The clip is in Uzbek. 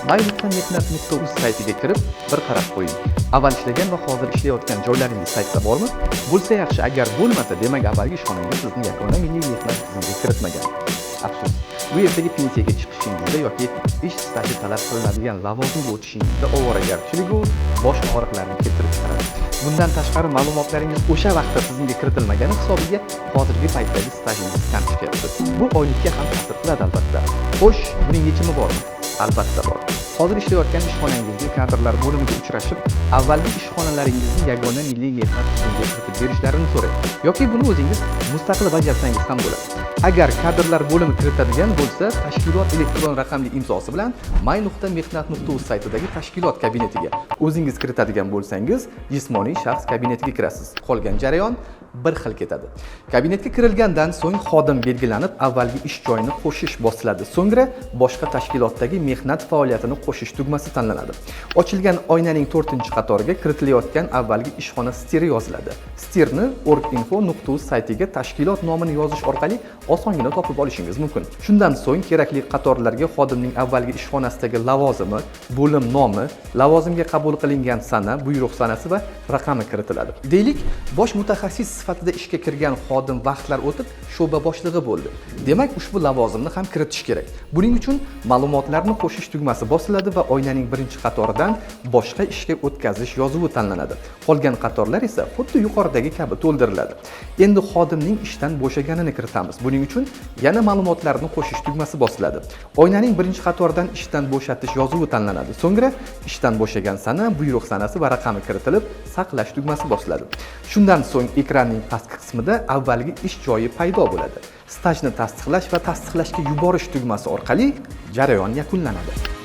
my.mehnat.uz saytiga kirib, bir qarab qo'ying. Avval ishlagan va hozir ishlayotgan joylaringiz saytda bormi? Bo'lsa yaxshi, agar bo'lmasa, demak avvalgi ishxonangiz sizni yagona milliy mehnat tizimiga kiritmagan. Afsus, bu yerdagi pensiyaga chiqishingizda yoki ish staji talab qilinadigan lavozimga o'tishingizda ovoragarchilik va bosh og'riqlarni keltirib chiqaradi. Bundan tashqari ma'lumotlaringiz o'sha vaqtda tizimga kiritilmagani hisobiga hozirgi paytdagi stajingiz kam chiqyapti. Bu oylikka ham ta'sir qiladi albatta. Xo'sh, buning yechimi bormi? Albatta bor. Hozir ishlayotgan ishxonangizga kadrlar bo'limiga uchrashib, avvalgi ishxonalaringizni yagona milliy mehnat tizimiga kiritib berishlarini so'rang. Yoki buni o'zingiz mustaqil bajarsangiz ham bo'ladi. Agar kadrlar bo'limi kiritadigan bo'lsa, tashkilot elektron raqamli imzosi bilan my.mehnat.uz saytidagi tashkilot kabinetiga o'zingiz kiritadigan bo'lsangiz, jismoniy shaxs kabinetiga kirasiz. Qolgan jarayon bir xil ketadi. Kabinetga kirilgandan so'ng xodim belgilanib, avvalgi ish joyini qo'shish bosiladi. So'ngra boshqa tashkilotdagi mehnat faoliyatini qo'shish tugmasi tanlanadi. Ochilgan oynaning 4-qatoriga kiritilayotgan avvalgi ishxona stiri yoziladi. Stirni orginfo.uz saytiga tashkilot nomini yozish orqali osongina topib olishingiz mumkin. Shundan so'ng kerakli qatorlarga xodimning avvalgi ishxonasidagi lavozimi, bo'lim nomi, lavozimga qabul qilingan sana, buyruq sanasi va raqami kiritiladi. Deylik, bosh mutaxassis sifatida ishga kirgan xodim vaqtlar o'tib sho'ba boshlig'i bo'ldi. Demak, ushbu lavozimni ham kiritish kerak. Buning uchun ma'lumotlarni qo'shish tugmasi bosiladi va oynaning 1-qatoridan boshqa ishga o'tkazish yozuvi tanlanadi. Qolgan qatorlar esa xuddi yuqoridagi kabi to'ldiriladi. Endi xodimning ishdan bo'shaganini kiritamiz. Buning uchun yana ma'lumotlarni qo'shish tugmasi bosiladi. Oynaning 1-qatoridan ishdan bo'shatish yozuvi tanlanadi. So'ngra ishdan bo'shagan sana, buyruq sanasi va raqami kiritilib, saqlash tugmasi bosiladi. Shundan so'ng ekranning pastki qismida avvalgi ish joyi paydo bo'ladi. Stajni tasdiqlash va tasdiqlashga yuborish tugmasi orqali jarayon yakunlanadi.